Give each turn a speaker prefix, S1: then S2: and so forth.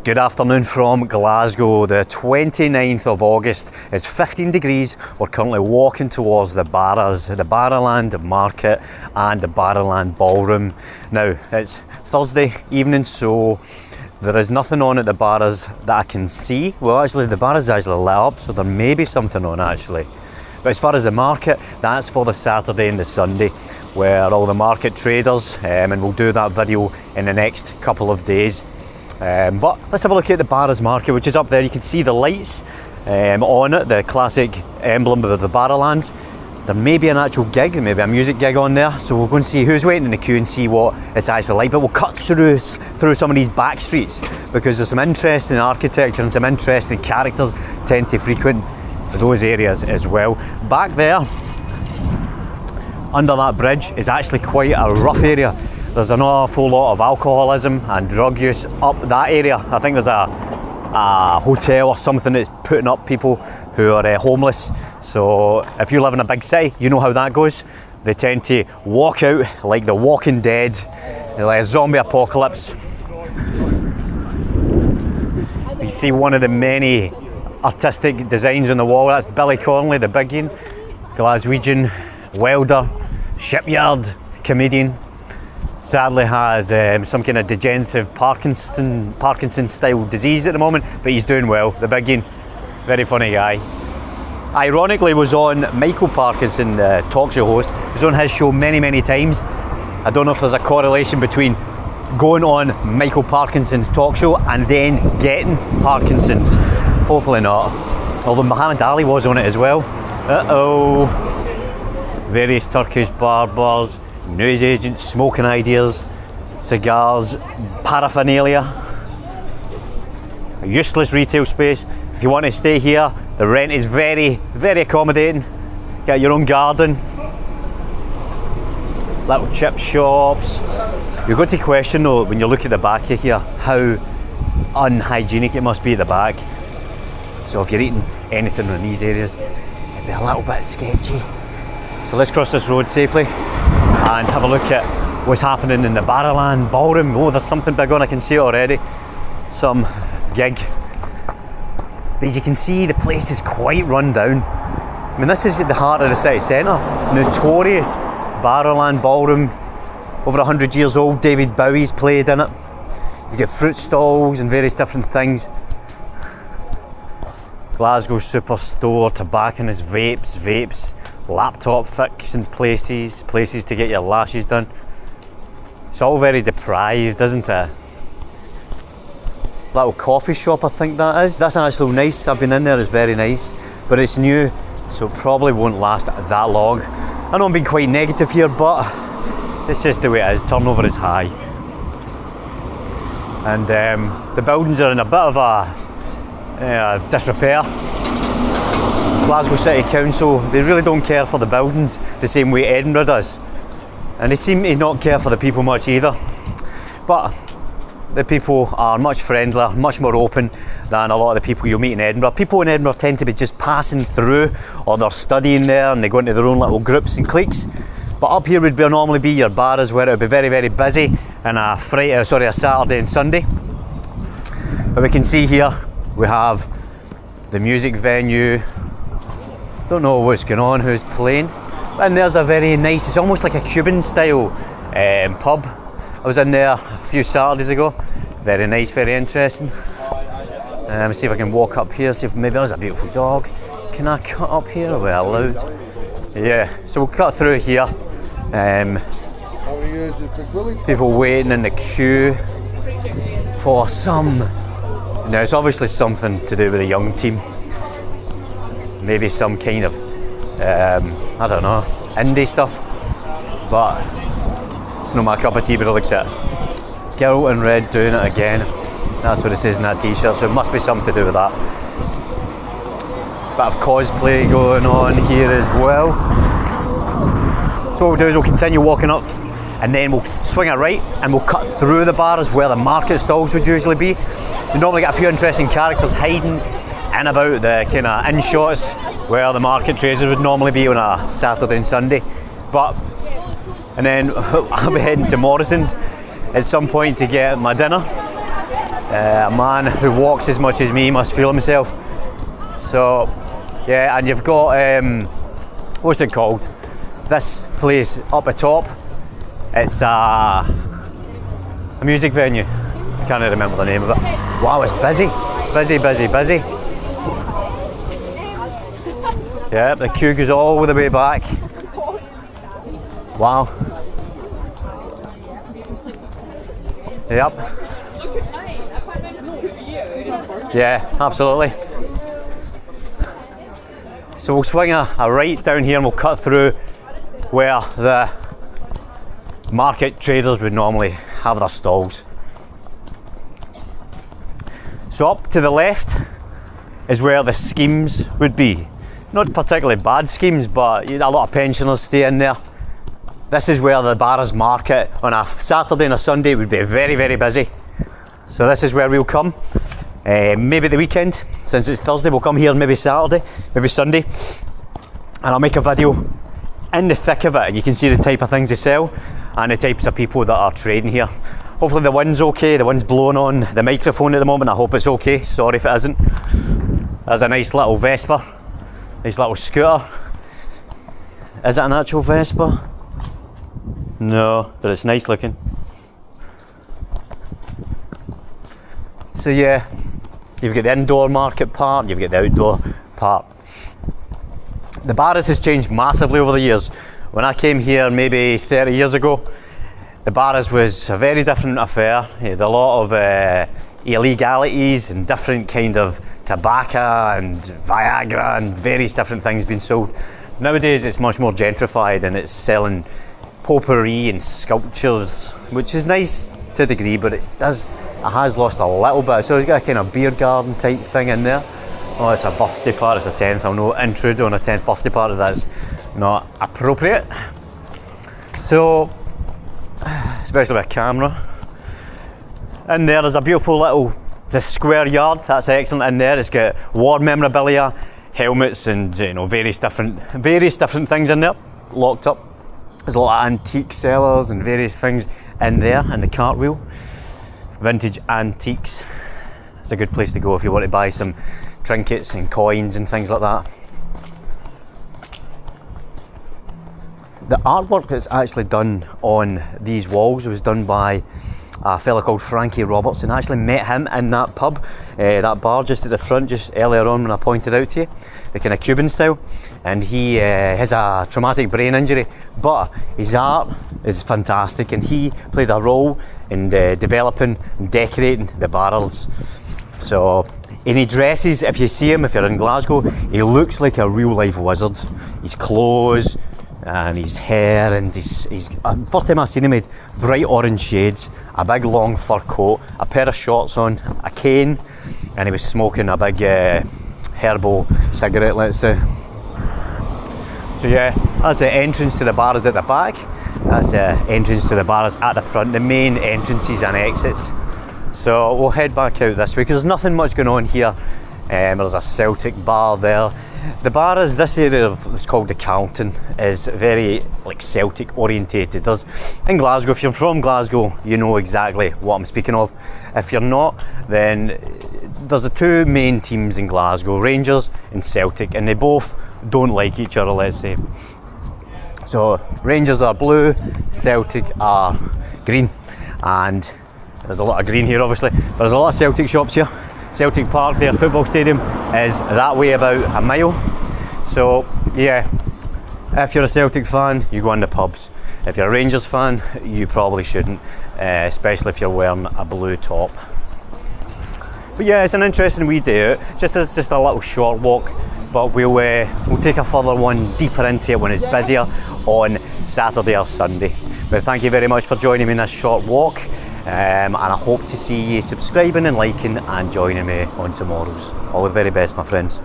S1: Good afternoon from Glasgow, the 29th of August. It's 15 degrees. We're currently walking towards the Barras, the Barrowlands market and the Barrowlands ballroom. Now, it's Thursday evening, so there is nothing on at the Barras that I can see. Well, actually, the Barras is actually lit up, so there may be something on actually. But as far as the market, that's for the Saturday and the Sunday, where all the market traders, and we'll do that video in the next couple of days. But let's have a look at the Barras market, which is up there. You can see the lights on it, the classic emblem of the Barrowlands. There may be an actual gig, maybe a music gig on there, so we'll go and see who's waiting in the queue and see what it's actually like. But we'll cut through some of these back streets because there's some interesting architecture and some interesting characters tend to frequent those areas as well. Back there, under that bridge, is actually quite a rough area. There's an awful lot of alcoholism and drug use up that area. I think there's a hotel or something that's putting up people who are homeless. So if you live in a big city, you know how that goes. They tend to walk out like the Walking Dead, like a zombie apocalypse. You see one of the many artistic designs on the wall. That's Billy Connolly, the big one, Glaswegian welder, shipyard comedian. Sadly has some kind of degenerative Parkinson style disease at the moment, but he's doing well. The big one, very funny guy. Ironically, was on Michael Parkinson, the talk show host. He was on his show many times. I don't know if there's a correlation between going on Michael Parkinson's talk show and then getting Parkinson's. Hopefully not. Although Muhammad Ali was on it as well. Various Turkish barbers, news agents, smoking ideas, cigars, paraphernalia. A useless retail space. If you want to stay here, the rent is very accommodating. Get your own garden. Little chip shops. You've got to question though, when you look at the back of here, how unhygienic it must be at the back. So if you're eating anything in these areas, it'd be a little bit sketchy. So let's cross this road safely and have a look at what's happening in the Barrowlands ballroom. Oh, there's something big on, I can see it already. Some gig. But as you can see, the place is quite run down. I mean, this is at the heart of the city centre. Notorious Barrowlands ballroom, over 100 years old. David Bowie's played in it. You get fruit stalls and various different things. Glasgow Superstore, tobacconists, vapes, laptop fixing places to get your lashes done. It's all very deprived, isn't it? Little coffee shop, I think that is. That's actually nice. I've been in there, it's very nice. But it's new, so it probably won't last that long. I know I'm being quite negative here, but it's just the way it is. Turnover is high. And the buildings are in a bit of a disrepair. Glasgow City Council, they really don't care for the buildings the same way Edinburgh does. And they seem to not care for the people much either. But the people are much friendlier, much more open than a lot of the people you'll meet in Edinburgh. People in Edinburgh tend to be just passing through, or they're studying there and they go into their own little groups and cliques. But up here would normally be your Barras, where it would be very busy on a Saturday and Sunday. But we can see here we have the music venue. Don't know what's going on, who's playing. And there's a very nice, it's almost like a Cuban style pub. I was in there a few Saturdays ago. Very nice, very interesting. Let me see if I can walk up here, see if maybe there's a beautiful dog. Can I cut up here? Are we allowed? Yeah, so we'll cut through here. People waiting in the queue for some. Now it's obviously something to do with the young team. Maybe some kind of, I don't know, indie stuff. But it's not my cup of tea, but it looks at it. Girl in red doing it again. That's what it says in that t-shirt, so it must be something to do with that. Bit of cosplay going on here as well. So what we'll do is we'll continue walking up and then we'll swing it right and we'll cut through the Barras where the market stalls would usually be. You normally get a few interesting characters hiding in about the kind of in shots where the market traders would normally be on a Saturday and Sunday. And then I'll be heading to Morrison's at some point to get my dinner. A man who walks as much as me must feel himself. So yeah, and you've got what's it called? This place up at top. It's a music venue. I can't remember the name of it. Wow, it's busy. It's busy, busy, busy. Yeah, the queue goes all the way back. Wow. Yep. Yeah, absolutely. So we'll swing a right down here and we'll cut through where the market traders would normally have their stalls. So up to the left is where the schemes would be. Not particularly bad schemes, but a lot of pensioners stay in there. This is where the Barras market on a Saturday and a Sunday would be very, very busy. So this is where we'll come. Maybe the weekend, since it's Thursday, we'll come here maybe Saturday, maybe Sunday. And I'll make a video in the thick of it and you can see the type of things they sell and the types of people that are trading here. Hopefully the wind's okay, the wind's blowing on the microphone at the moment, I hope it's okay, sorry if it isn't. There's a nice little Vespa, nice little scooter. Is it an actual Vespa? No, but it's nice looking. So yeah, you've got the indoor market part, you've got the outdoor part. The Barras has changed massively over the years. When I came here maybe 30 years ago, the Barras was a very different affair. You had a lot of illegalities and different kind of tobacco and Viagra and various different things being sold. Nowadays it's much more gentrified and it's selling potpourri and sculptures, which is nice to a degree, but it has lost a little bit. So it's got a kind of beer garden type thing in there. Oh, it's a birthday party, it's a 10th. I'll not intrude on a 10th birthday party, that's not appropriate. So, especially with a camera. In there's a beautiful little, the square yard, that's excellent in there. It's got war memorabilia, helmets and various different things in there, locked up. There's a lot of antique sellers and various things in there, in the cartwheel. Vintage antiques. It's a good place to go if you want to buy some trinkets and coins and things like that. The artwork that's actually done on these walls was done by a fella called Frankie Robertson. I actually met him in that pub, that bar just at the front, just earlier on when I pointed out to you, the kind of Cuban style. And he has a traumatic brain injury, but his art is fantastic, and he played a role in developing and decorating the barrels. So, and he dresses, if you see him, if you're in Glasgow, he looks like a real life wizard. His clothes and his hair, and he's first time I seen him, he had bright orange shades, a big long fur coat, a pair of shorts on, a cane, and he was smoking a big herbal cigarette, let's say. So yeah, that's the entrance to the Barras at the back. That's the entrance to the Barras at the front, the main entrances and exits. So we'll head back out this way because there's nothing much going on here. There's a Celtic bar there. The Barras, this area it's called the Carlton, is very like Celtic orientated. There's in Glasgow, if you're from Glasgow, you know exactly what I'm speaking of. If you're not, then there's the two main teams in Glasgow, Rangers and Celtic, and they both don't like each other, let's say. So Rangers are blue, Celtic are green, and there's a lot of green here obviously, but there's a lot of Celtic shops here. Celtic Park, their football stadium, is that way about a mile. So yeah, if you're a Celtic fan, you go in the pubs. If you're a Rangers fan, you probably shouldn't, especially if you're wearing a blue top. But yeah, it's an interesting wee day out. It's just a little short walk, but we'll take a further one deeper into it when it's busier on Saturday or Sunday. But thank you very much for joining me in this short walk. And I hope to see you subscribing and liking and joining me on tomorrow's. All the very best, my friends.